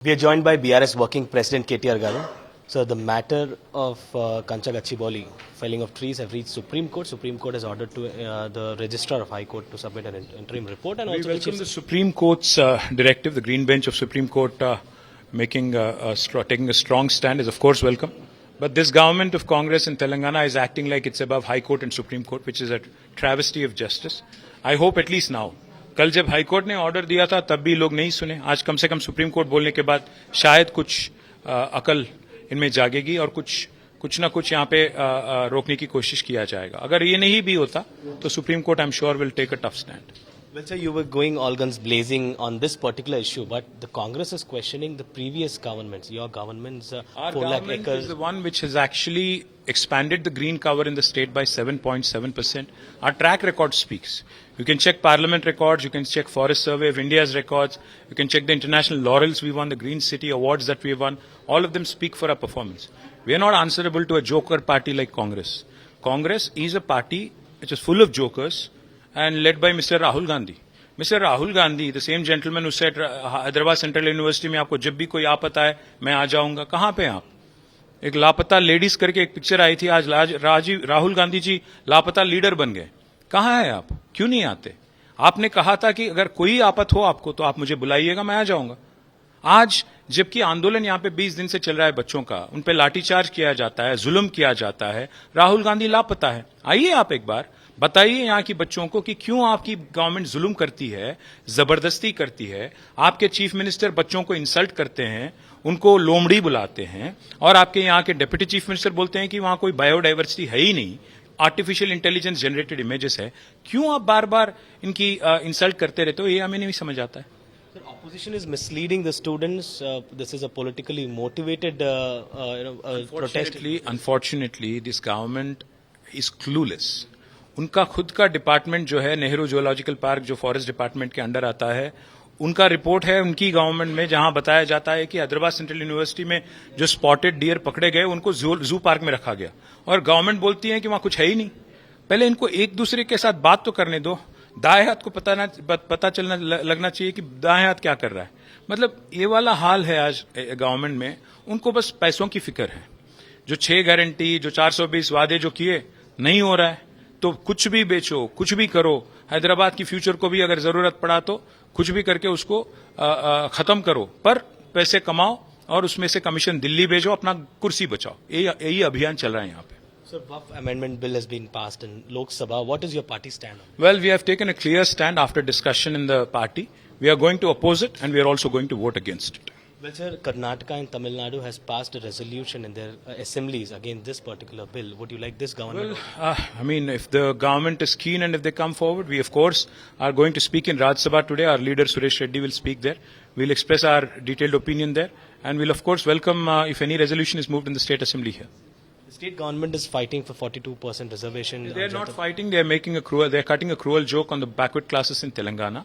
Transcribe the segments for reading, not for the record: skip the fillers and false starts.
We are joined by BRS Working President KTR Garu. So the matter of Kancha Gachibowli felling of trees have reached Supreme Court. Supreme Court has ordered to the Registrar of High Court to submit an interim report. And we also welcome the Supreme Court's directive. The Green Bench of Supreme Court taking a strong stand is of course welcome. But this government of Congress in Telangana is acting like it's above High Court and Supreme Court, which is a travesty of justice. I hope at least now. कल जब high court ने order दिया था तब भी लोग नहीं सुने. आज कम से कम सुप्रीम कोर्ट बोलने के बाद शायद कुछ अकल इनमें जागेगी और कुछ ना कुछ यहाँ पे रोकने की कोशिश किया जाएगा. अगर ये नहीं भी होता तो supreme court I am sure will take a tough stand. Well, sir, you were going all guns blazing on this particular issue, but the Congress is questioning the previous governments. Your government's 4 lakh acres. Is the one which has actually expanded the green cover in the state by 7.7%. Our track record speaks. You can check Parliament records, you can check Forest Survey of India's records, you can check the international laurels we won, the Green City awards that we won. All of them speak for our performance. We are not answerable to a joker party like Congress. Congress is a party which is full of jokers and led by Mr. Rahul Gandhi. Mr. Rahul Gandhi, the same gentleman who said Hyderabad Central University में आपको जब भी कोई आपत्ति है मैं आ जाऊंगा. कहाँ पे आप? एक लापता लेडीज करके एक पिक्चर आई थी. आज राहुल गांधी जी लापता लीडर बन गए. कहाँ है आप? क्यों नहीं आते? आपने कहा था कि अगर कोई आपत्ति हो आपको तो आप मुझे बुलाइएगा, मैं आ जाऊंगा. आज जबकि आंदोलन यहाँ पे 20 दिन से चल रहा है बच्चों का, उन पे लाठीचार्ज किया जाता है, जुल्म किया जाता है, राहुल गांधी लापता है. आइए आप एक बार बताइए यहाँ की बच्चों को कि क्यों आपकी गवर्नमेंट जुल्म करती है, जबरदस्ती करती है. आपके चीफ मिनिस्टर बच्चों को इंसल्ट करते हैं, उनको लोमड़ी बुलाते हैं, और आपके यहाँ के डिप्टी चीफ मिनिस्टर बोलते हैं कि वहां कोई बायोडाइवर्सिटी है ही नहीं, आर्टिफिशियल इंटेलिजेंस जनरेटेड इमेजेस है. क्यों आप बार बार इनकी इंसल्ट करते रहते हो? ये हमें नहीं समझ आता है. Sir, opposition is misleading the students. This is a politically motivated protest. Unfortunately, this government is clueless. उनका खुद का डिपार्टमेंट जो है नेहरू जूलॉजिकल पार्क जो फॉरेस्ट डिपार्टमेंट के अंडर आता है, उनका रिपोर्ट है उनकी गवर्नमेंट में जहां बताया जाता है कि हैदराबाद सेंट्रल यूनिवर्सिटी में जो स्पॉटेड डियर पकड़े गए उनको जू पार्क में रखा गया, और गवर्नमेंट बोलती है कि वहां कुछ है ही नहीं. पहले इनको एक दूसरे के साथ बात तो करने दो. दाएं हाथ को पता चलना लगना चाहिए कि दाएं हाथ क्या कर रहा है. मतलब ये वाला हाल है आज गवर्नमेंट में. उनको बस पैसों की फिक्र है. जो 6 गारंटी, जो 420 वादे जो किए नहीं हो रहा है तो कुछ भी बेचो, कुछ भी करो. हैदराबाद की फ्यूचर को भी अगर जरूरत पड़ा तो कुछ भी करके उसको खत्म करो, पर पैसे कमाओ और उसमें से कमीशन दिल्ली भेजो, अपना कुर्सी बचाओ. यही अभियान चल रहा है यहाँ पे. Sir, Waqf Amendment Bill has been passed in Lok Sabha. What is your party stand on it? Well, we have taken a clear stand after discussion in the party. We are going to oppose it and we are also going to vote against it. Well, sir, Karnataka and Tamil Nadu has passed a resolution in their assemblies against this particular bill. Would you like this government? Well, I mean, if the government is keen and if they come forward, we of course are going to speak in Rajya Sabha today. Our leader Suresh Reddy will speak there. We'll express our detailed opinion there, and we'll of course welcome if any resolution is moved in the state assembly here. The state government is fighting for 42% reservation. They are not fighting. They are making they are cutting a cruel joke on the backward classes in Telangana.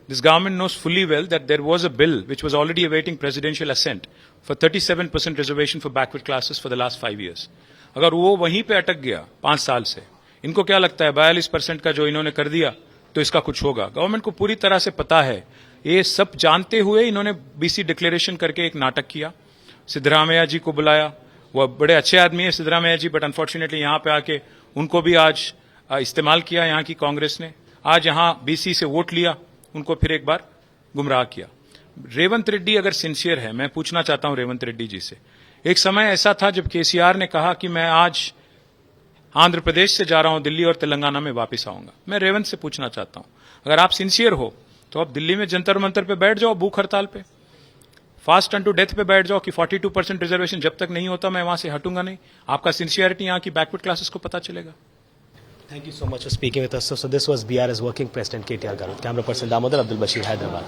This government knows fully well that there was a bill which was already awaiting presidential assent for 37% reservation for backward classes for the last 5 years. अगर वो वहीं पे अटक गया 5 साल से, इनको क्या लगता है 42% का जो इन्होंने कर दिया तो इसका कुछ होगा? गवर्नमेंट को पूरी तरह से पता है. ये सब जानते हुए इन्होंने बीसी डिक्लेरेशन करके एक नाटक किया. सिद्धरामैया जी को बुलाया. वो बड़े अच्छे आदमी है सिद्धरामैया जी, बट अनफॉर्चुनेटली यहाँ पे आके उनको भी आज इस्तेमाल किया यहाँ की कांग्रेस ने. आज यहाँ बीसी से वोट लिया, उनको फिर एक बार गुमराह किया. रेवंत रेड्डी अगर सिंसियर है, मैं पूछना चाहता हूं रेवंत रेड्डी जी से. एक समय ऐसा था जब केसीआर ने कहा कि मैं आज आंध्र प्रदेश से जा रहा हूं दिल्ली और तेलंगाना में वापस आऊंगा. मैं रेवंत से पूछना चाहता हूं, अगर आप सिंसियर हो तो आप दिल्ली में जंतर मंतर पे बैठ जाओ, भूख हड़ताल पे, फास्ट टर्न टू डेथ पे बैठ जाओ कि 42% रिजर्वेशन जब तक नहीं होता मैं वहां से हटूंगा नहीं. आपका सिंसियरिटी यहाँ की बैकवर्ड क्लासेस को पता चलेगा. Thank you so much for speaking with us. So this was BRS Working President KTR Garu. Camera person Damodar Abdul Bashir, Hyderabad.